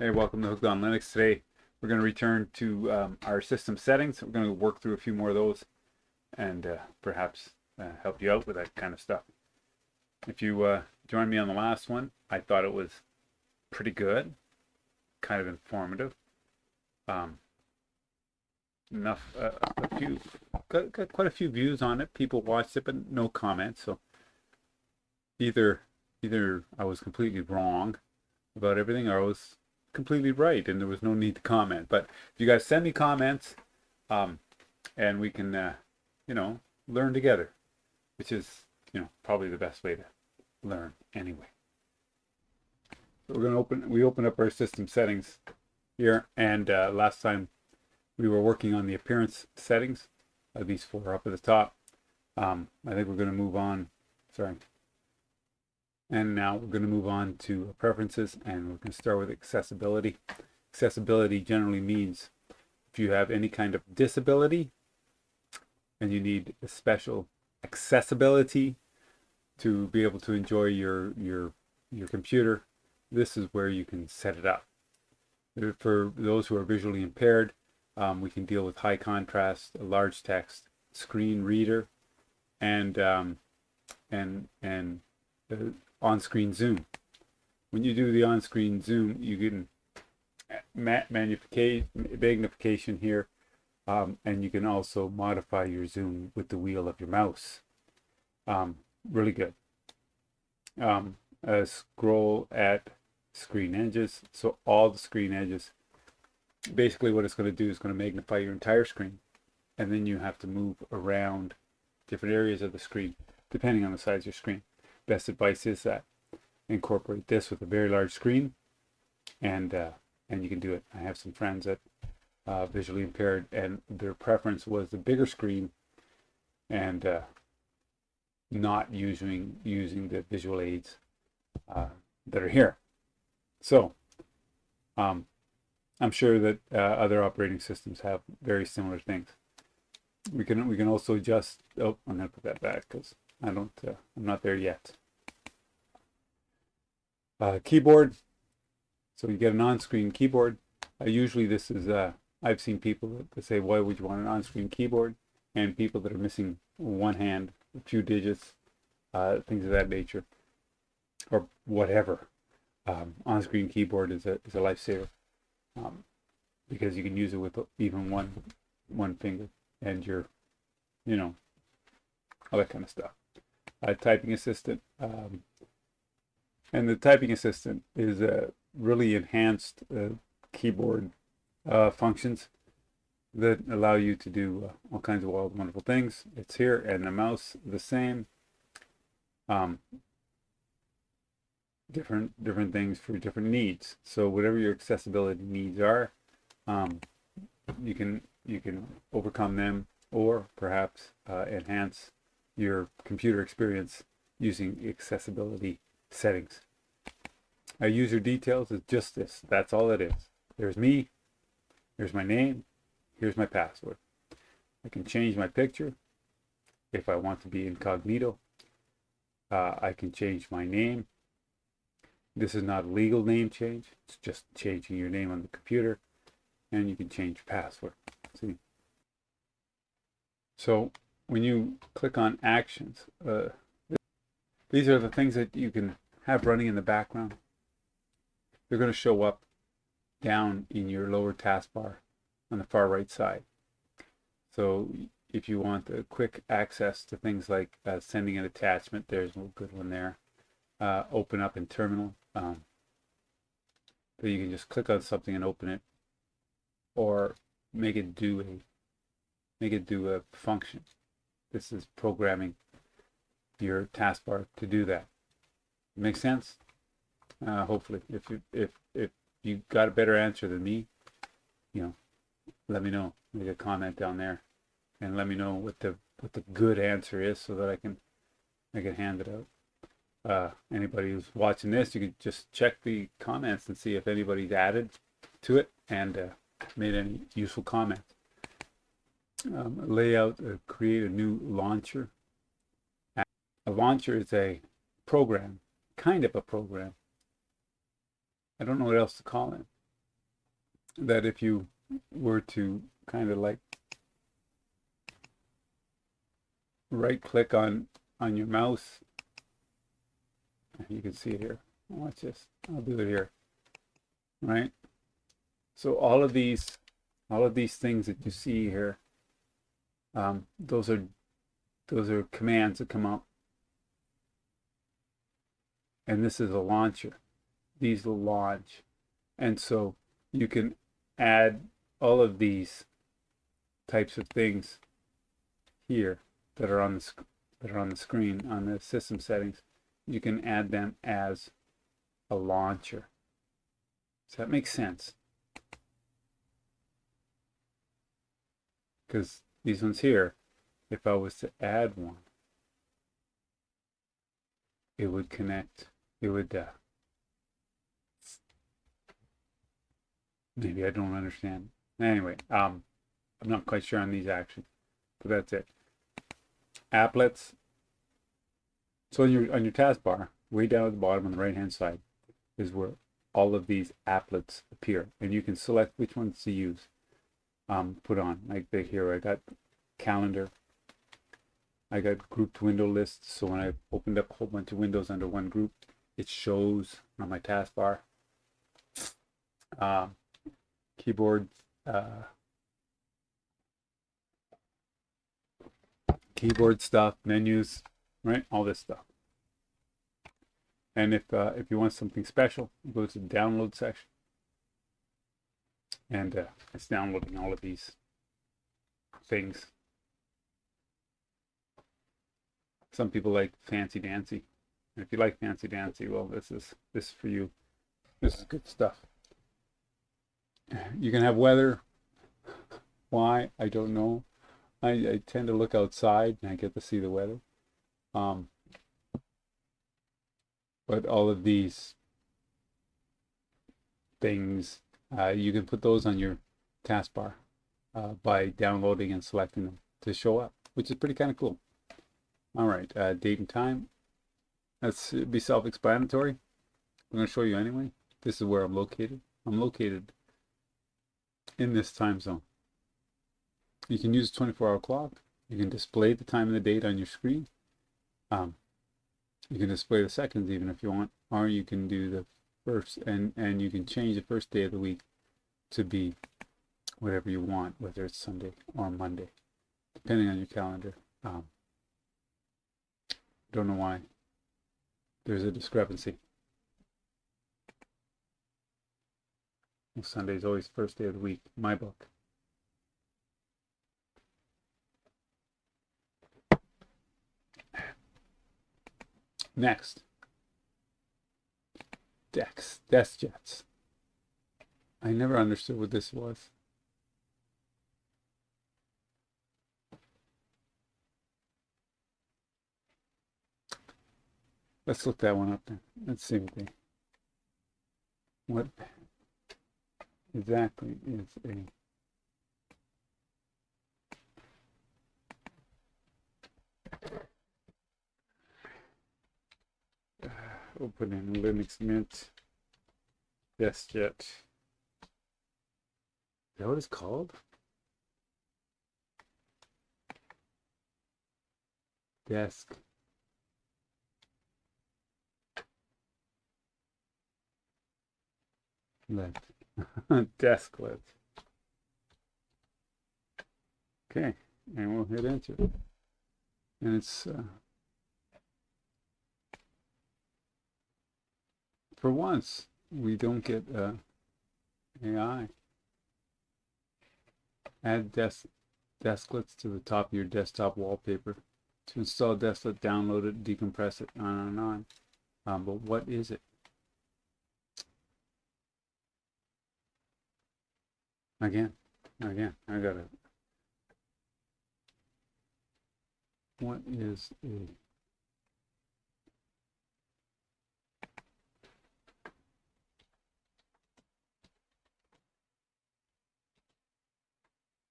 Hey, welcome to Hooked on Linux. Today we're going to return to our system settings. We're going to work through a few more of those and perhaps help you out with that kind of stuff. If you joined me on the last one, I thought it was pretty good, kind of informative. Um, enough, a few, got quite a few views on it. People watched it, but no comments. So either either I was completely wrong about everything, or I was completely right, and there was no need to comment. But if you guys send me comments, um, and we can, you know, learn together, which is, probably the best way to learn anyway. So we open up our system settings here, and last time we were working on the appearance settings. These four are up at the top. I think we're going to move on. Sorry. And now we're going to move on to preferences, and we're going to start with accessibility. Accessibility generally means if you have any kind of disability and you need a special accessibility to be able to enjoy your computer, this is where you can set it up. For those who are visually impaired, we can deal with high contrast, a large text, screen reader, and on-screen zoom. When you do the on-screen zoom, you can magnification here, and you can also modify your zoom with the wheel of your mouse. Really good. Scroll at screen edges. So all the screen edges. Basically what it's going to do is going to magnify your entire screen, and then you have to move around different areas of the screen depending on the size of your screen. Best advice is that incorporate this with a very large screen, and you can do it. I have some friends that visually impaired, and their preference was the bigger screen and not using the visual aids that are here. So I'm sure that other operating systems have very similar things. We can also adjust. Oh, I'm gonna put that back because I'm not there yet. Keyboard. So you get an on-screen keyboard. Usually this is, I've seen people that say, why would you want an on-screen keyboard? And people that are missing one hand, a few digits, things of that nature, or whatever. On-screen keyboard is a lifesaver, because you can use it with even one finger, and all that kind of stuff. Typing assistant. And the typing assistant is really enhanced keyboard functions that allow you to do all kinds of wild, wonderful things. It's here, and the mouse the same. Different things for different needs. So whatever your accessibility needs are, you can overcome them, or perhaps enhance your computer experience using accessibility settings. User details is just this. That's all it is. There's me. Here's my name. Here's my password. I can change my picture if I want to be incognito. I can change my name. This is not a legal name change. It's just changing your name on the computer. And you can change your password. See? So when you click on actions, these are the things that you can have running in the background. They're going to show up down in your lower taskbar on the far right side. So if you want a quick access to things like sending an attachment, there's a good one there. Open up in terminal. So you can just click on something and open it, or make it do a function. This is programming your taskbar to do that. Makes sense? Hopefully, if you got a better answer than me, let me know. Make a comment down there, and let me know what the good answer is, so that I can hand it out. Anybody who's watching this, you can just check the comments and see if anybody's added to it and made any useful comments. Layout, create a new launcher. A launcher is a program, kind of a program. I don't know what else to call it. that if you were to kind of like right click on your mouse, you can see it here. Watch this. I'll do it here. Right? So all of these things that you see here, those are commands that come up. And this is a launcher. These will launch. And so you can add all of these types of things here that are on the screen on the system settings. You can add them as a launcher. Does that make sense? Because these ones here, if I was to add one, it would connect. It would maybe I don't understand. Anyway, I'm not quite sure on these actually, but that's it. Applets. So on your taskbar, way down at the bottom on the right hand side is where all of these applets appear, and you can select which ones to use. Put on, like here I got calendar, I got grouped window lists, so when I opened up a whole bunch of windows under one group, it shows on my taskbar. Keyboard, keyboard stuff, menus, right? All this stuff. And if you want something special, go to the download section, and it's downloading all of these things. Some people like fancy dancy. And if you like fancy dancy, well, this is for you. This is good stuff. You can have weather. Why? I don't know. I tend to look outside and I get to see the weather. But all of these things, you can put those on your taskbar by downloading and selecting them to show up, which is pretty kind of cool. All right, date and time. That's be self-explanatory. I'm going to show you anyway. This is where I'm located. I'm located in this time zone. You can use a 24-hour clock. You can display the time and the date on your screen. You can display the seconds even if you want, or you can do the first, and you can change the first day of the week to be whatever you want, whether it's Sunday or Monday, depending on your calendar. Don't know why there's a discrepancy. Sunday is always first day of the week, in my book. Next, desk jets. I never understood what this was. Let's look that one up then. Let's see what exactly is a open in Linux Mint desk jet. Is that what it's called? Desk. Let. Desklet. Okay, and we'll hit enter. And it's for once we don't get AI. Add desklets to the top of your desktop wallpaper. To install desklet, download it, decompress it, on and on. But what is it? Again, I got it. What is a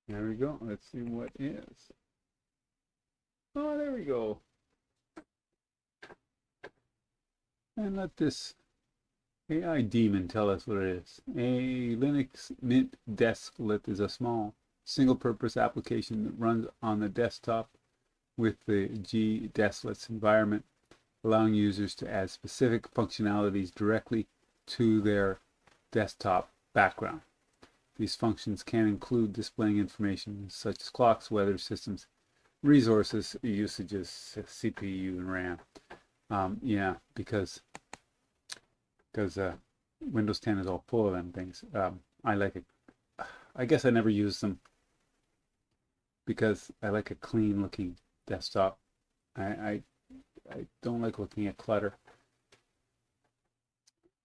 There we go. Let's see what is. Oh, there we go. And let this AI daemon, tell us what it is. A Linux Mint desklet is a small, single-purpose application that runs on the desktop with the G desklets environment, allowing users to add specific functionalities directly to their desktop background. These functions can include displaying information such as clocks, weather systems, resources, usages, CPU, and RAM. Yeah, because Windows 10 is all full of them things. I like it. I guess I never use them because I like a clean looking desktop. I don't like looking at clutter.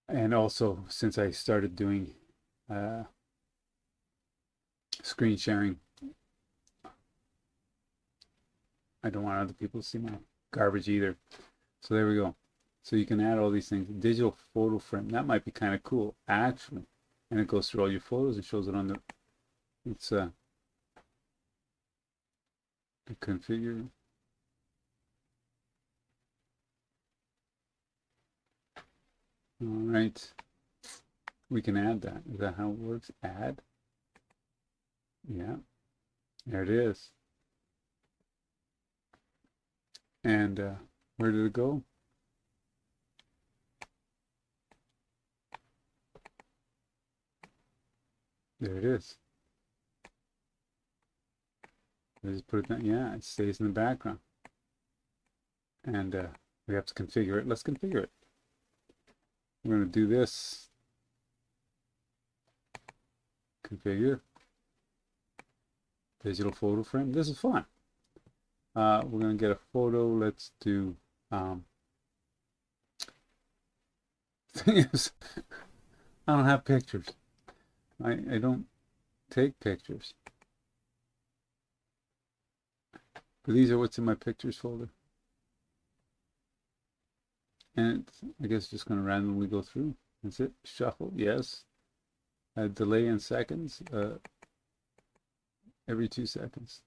And also, since I started doing screen sharing, I don't want other people to see my garbage either. So there we go. So you can add all these things. Digital photo frame. That might be kind of cool, actually. And it goes through all your photos and shows it on the. It's configure. All right. We can add that. Is that how it works? Add. Yeah. There it is. And where did it go? There it is. I just put it down. Yeah, it stays in the background. And we have to configure it. Let's configure it. We're going to do this. Configure. Digital photo frame. This is fun. We're going to get a photo. Let's do. Thing is, I don't have pictures. I don't take pictures. But these are what's in my pictures folder. And it's, I guess, just going to randomly go through. That's it. Shuffle. Yes. Delay in seconds. Every 2 seconds.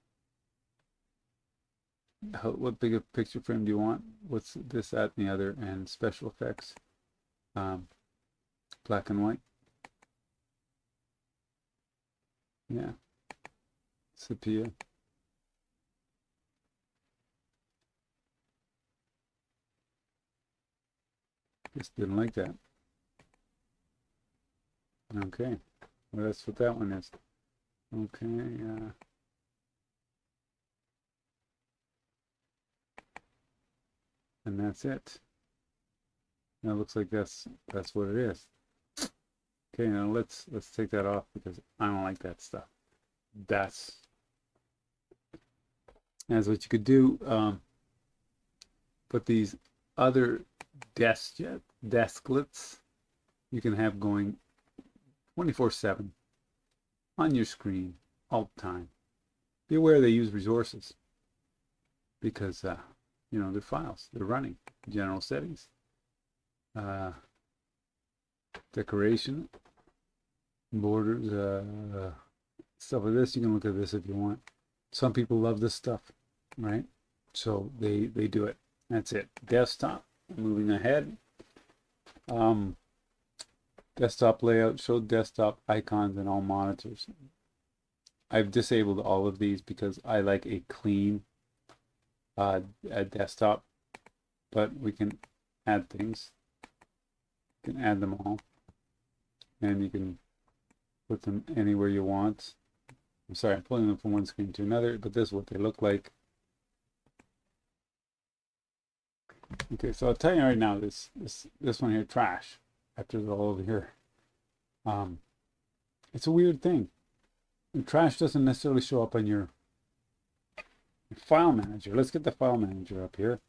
What big a picture frame do you want? What's this, that, and the other? And special effects. Black and white. Yeah. Sepia. Just didn't like that. Okay. Well, that's what that one is. Okay. And that's it. Now it looks like that's what it is. Okay, now let's take that off because I don't like that stuff. That's what you could do. Put these other desklets you can have going 24/7 on your screen all the time. Be aware they use resources because you know, they're files. They're running. General settings. Decoration. Borders. Stuff like this. You can look at this if you want. Some people love this stuff, right? So they do it. That's it. Desktop. Moving ahead. Desktop layout. Show desktop icons and all monitors. I've disabled all of these because I like a clean desktop, but we can add things. You can add them all, and you can put them anywhere you want. I'm sorry, I'm pulling them from one screen to another, but this is what they look like. Okay, so I'll tell you right now, this one here, trash. After they're all over here, it's a weird thing. And trash doesn't necessarily show up on your file manager. Let's get the file manager up here.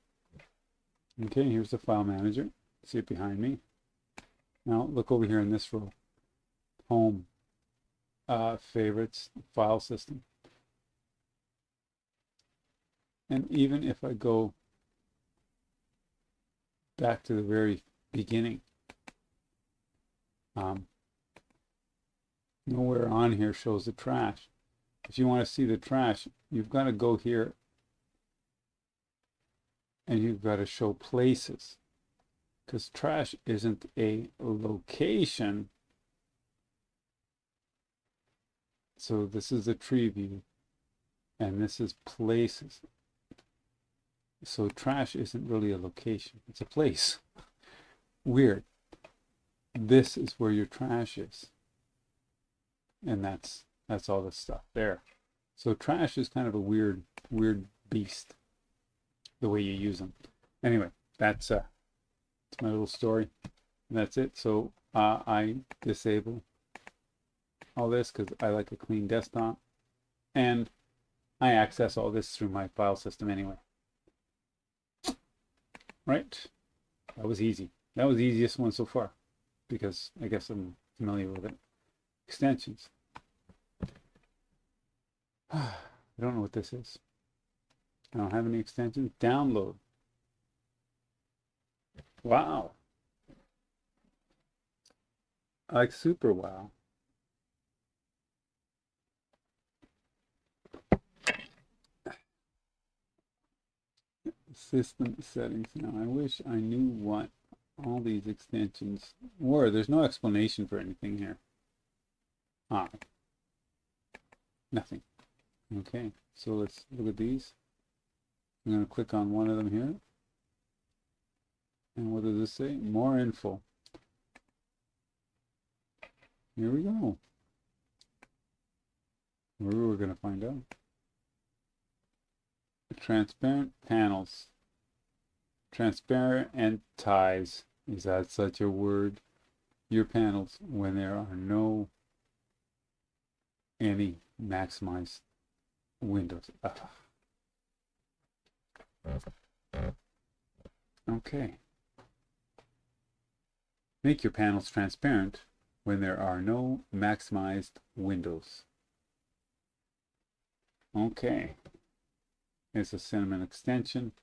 Okay, here's the file manager. See it behind me. Now look over here in this row. Home, favorites, file system. And even if I go back to the very beginning, nowhere on here shows the trash. If you want to see the trash, you've got to go here and you've got to show places. because trash isn't a location. So this is a tree view, and this is places. So trash isn't really a location, it's a place. Weird. This is where your trash is. And that's all this stuff there. So trash is kind of a weird beast, the way you use them. Anyway, that's my little story. That's it. So I disable all this because I like a clean desktop, and I access all this through my file system anyway. Right? That was easy. That was the easiest one so far, because I guess I'm familiar with it. Extensions. I don't know what this is. I don't have any extensions. Download. Wow. Like super wow. System settings. Now I wish I knew what all these extensions were. There's no explanation for anything here. Nothing. Okay, so let's look at these. I'm going to click on one of them here. And what does this say? More info. Here we go. We're going to find out. Transparent panels. Transparent and ties. Is that such a word? Your panels when there are no any maximized windows. Okay. Make your panels transparent when there are no maximized windows. Okay. It's a Cinnamon extension.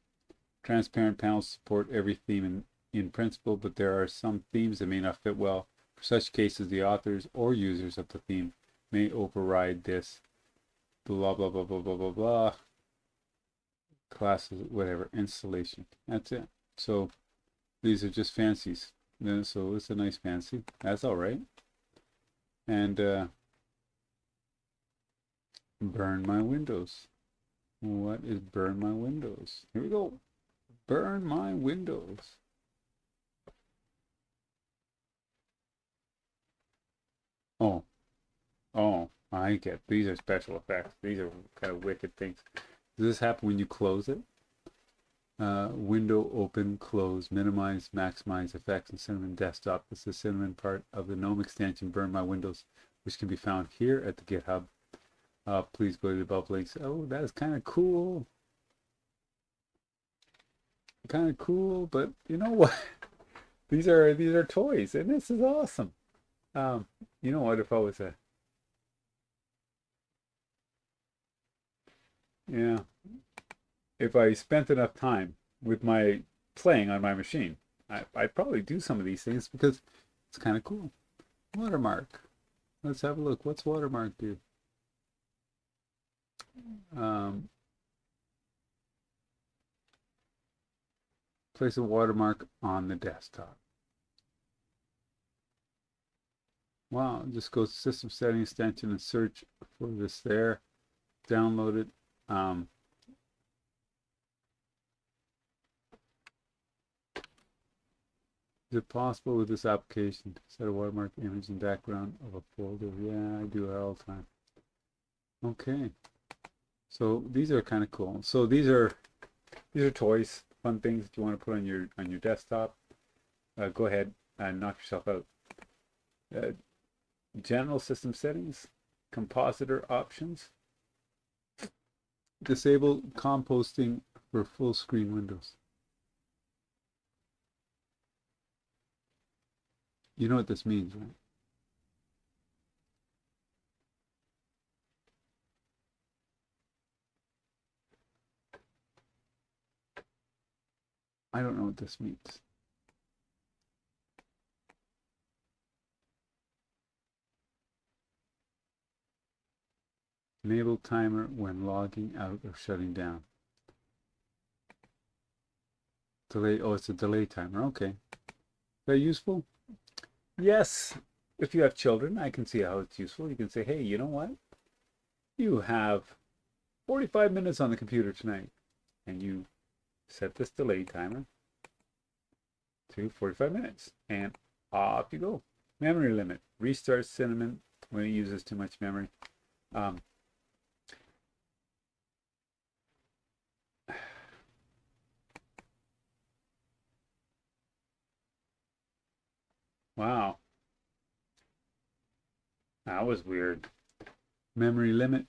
Transparent panels support every theme in principle, but there are some themes that may not fit well. For such cases, the authors or users of the theme may override this. Blah, blah, blah, blah, blah, blah, blah. Classes, whatever. Installation. That's it. So these are just fancies. So it's a nice fancy. That's all right. And burn my windows. What is burn my windows? Here we go. Burn my windows. Oh, I get. These are special effects. These are kind of wicked things. Does this happen when you close it? Window open, close, minimize, maximize effects in Cinnamon Desktop. This is the Cinnamon part of the GNOME extension, Burn My Windows, which can be found here at the GitHub. Please go to the above links. Oh, that is kind of cool. Kind of cool, but you know what? These are toys, and this is awesome. You know what? If I was if I spent enough time with my playing on my machine, I'd probably do some of these things because it's kind of cool. Watermark. Let's have a look. What's watermark do? Place a watermark on the desktop. Wow, just go to System Settings Extension and search for this there. Download it. Is it possible with this application to set a watermark image in background of a folder? Yeah, I do it all the time. Okay. So these are kind of cool. So these are toys, fun things that you want to put on your desktop. Go ahead and knock yourself out. General system settings, compositor options, disable composting for full screen windows. You know what this means, right? I don't know what this means. Enable timer when logging out or shutting down. Delay. Oh, it's a delay timer. Okay. that useful? Yes. If you have children, I can see how it's useful. You can say, hey, you know what? You have 45 minutes on the computer tonight. And you set this delay timer to 45 minutes. And off you go. Memory limit. Restart Cinnamon when it uses too much memory. Um, wow. That was weird. Memory limit.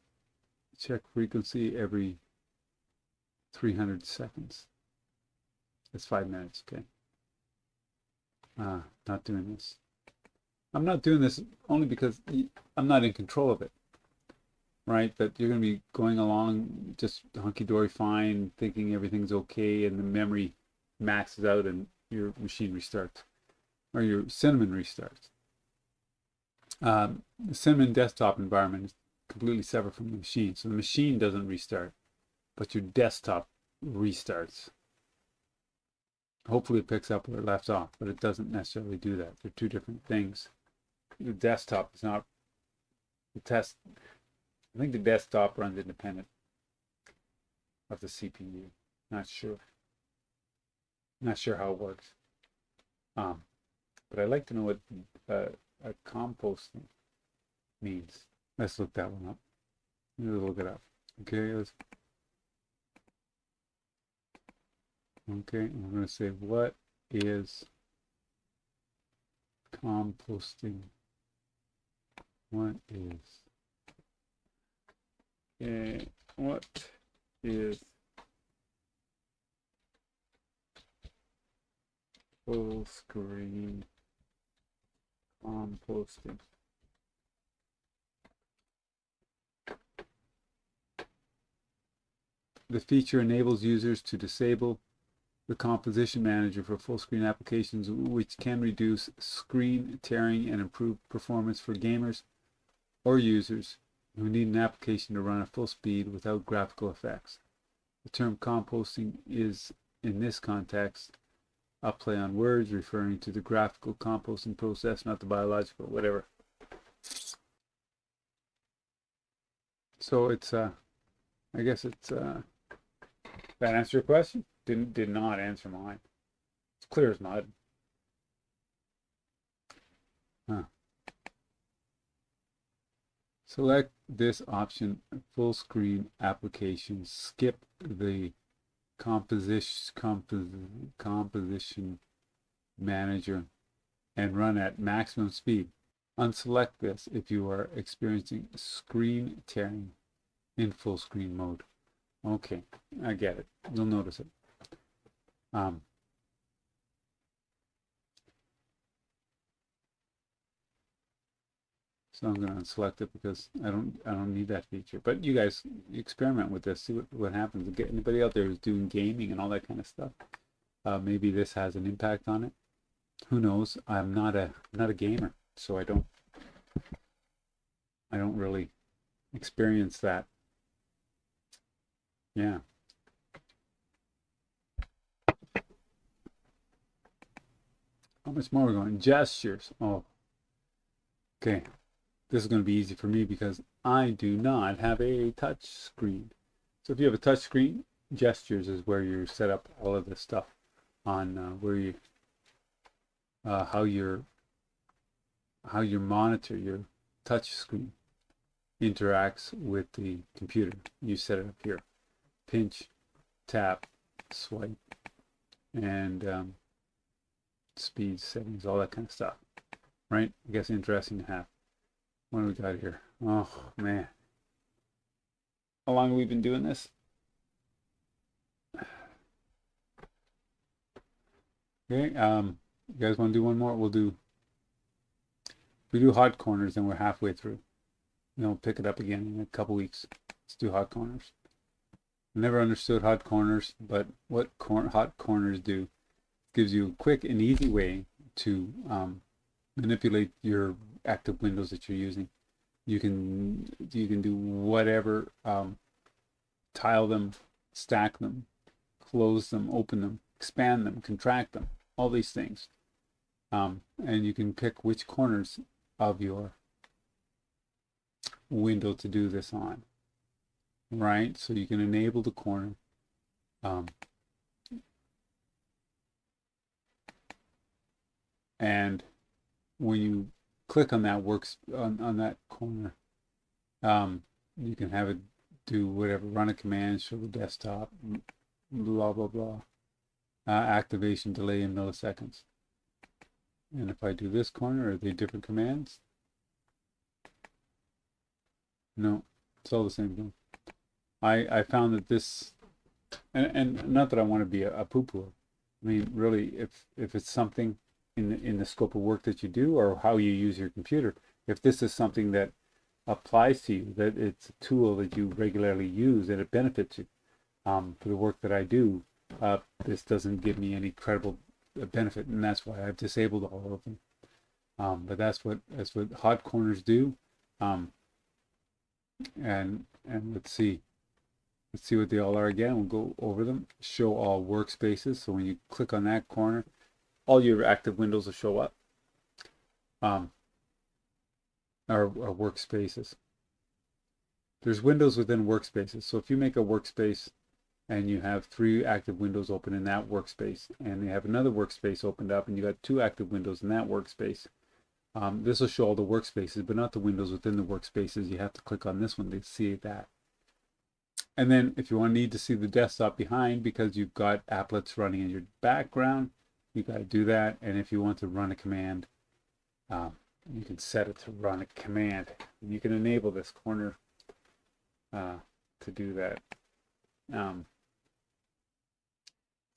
Check frequency every 300 seconds. That's 5 minutes. Okay. Not doing this. I'm not doing this only because I'm not in control of it, right? That you're going to be going along just hunky-dory fine, thinking everything's okay, and the memory maxes out and your machine restarts, or your Cinnamon restarts. The Cinnamon desktop environment is completely separate from the machine, so the machine doesn't restart, but your desktop restarts. Hopefully it picks up where it left off, but it doesn't necessarily do that. They're two different things. The desktop is not the test. I think the desktop runs independent of the CPU. Not sure. Not sure how it works. But I'd like to know what a composting means. Let's look that one up. Let's look it up. Okay. Okay. I'm going to say, what is composting? What is full screen composting? The feature enables users to disable the composition manager for full screen applications, which can reduce screen tearing and improve performance for gamers or users who need an application to run at full speed without graphical effects. The term composting is, in this context, a play on words referring to the graphical composting process, not the biological, whatever. So it's, I guess it's, that answer your question? Did not answer mine. It's clear as mud. Huh. Select this option, full screen application. Skip the composition manager and run at maximum speed. Unselect this if you are experiencing screen tearing in full screen mode. Okay, I get it. You'll notice it. So I'm going to unselect it because I don't need that feature. But you guys experiment with this, see what happens. Get anybody out there who's doing gaming and all that kind of stuff. Maybe this has an impact on it. Who knows? I'm not a gamer, so I don't really experience that. Yeah. How much more are we going? Gestures. Oh. Okay. This is going to be easy for me because I do not have a touch screen. So if you have a touch screen, gestures is where you set up all of this stuff on where you how you monitor your touch screen interacts with the computer. You set it up here. Pinch, tap, swipe, and speed settings, all that kind of stuff. Right? I guess interesting to have. What do we got here? Oh man. How long have we been doing this? Okay, you guys want to do one more? If we do hot corners, then we're halfway through. We'll pick it up again in a couple weeks. Let's do hot corners. I never understood hot corners, but what hot corners do gives you a quick and easy way to manipulate your active windows that you're using. You can do whatever, tile them, stack them, close them, open them, expand them, contract them, all these things. And you can pick which corners of your window to do this on, right? So you can enable the corner. And when you click on that on that corner, you can have it do whatever, run a command, show the desktop, blah, blah, blah. Activation delay in milliseconds. And if I do this corner, are they different commands? No, it's all the same thing. I found that this, and not that I want to be a poo-poo. I mean, really, if it's something in the scope of work that you do or how you use your computer, if this is something that applies to you, that it's a tool that you regularly use and it benefits you, for the work that I do, this doesn't give me any credible benefit, and that's why I've disabled all of them. But that's what hot corners do. And let's see what they all are again. We'll go over them. Show all workspaces. So when you click on that corner, all your active windows will show up. Or workspaces. There's windows within workspaces. So if you make a workspace and you have 3 active windows open in that workspace, and you have another workspace opened up, and you got 2 active windows in that workspace, this will show all the workspaces, but not the windows within the workspaces. You have to click on this one to see that. And then if you need to see the desktop behind because you've got applets running in your background, you got to do that. And if you want to run a command, you can set it to run a command. And you can enable this corner to do that.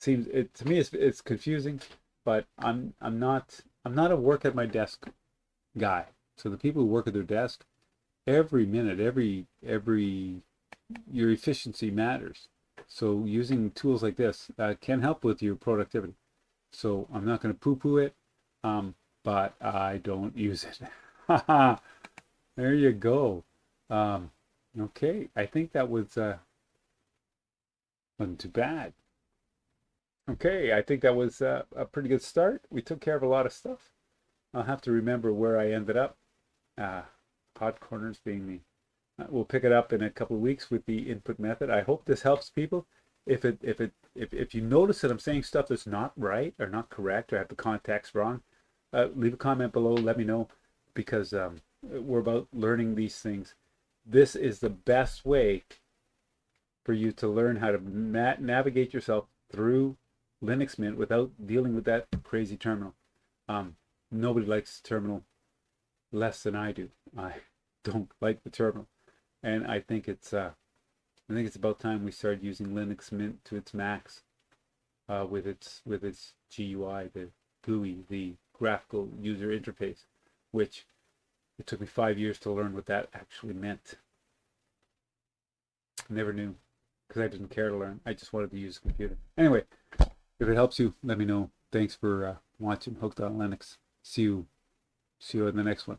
To me it's confusing, but I'm not a work at my desk guy. So the people who work at their desk, every minute, your efficiency matters. So using tools like this can help with your productivity. So I'm not going to poo-poo it, but I don't use it. There you go. Okay, I think that was wasn't too bad. Okay, I think that was a pretty good start. We took care of a lot of stuff. I'll have to remember where I ended up. Hot corners being the. We'll pick it up in a couple of weeks with the input method. I hope this helps people. If you notice that I'm saying stuff that's not right or not correct or have the context wrong, leave a comment below. Let me know, because we're about learning these things. This is the best way for you to learn how to navigate yourself through Linux Mint without dealing with that crazy terminal. Nobody likes the terminal less than I do. I don't like the terminal, and I think it's about time we started using Linux Mint to its max, with its GUI, the GUI, the graphical user interface, which it took me 5 years to learn what that actually meant. I never knew, because I didn't care to learn. I just wanted to use a computer. Anyway, if it helps you, let me know. Thanks for watching Hooked on Linux. See you in the next one.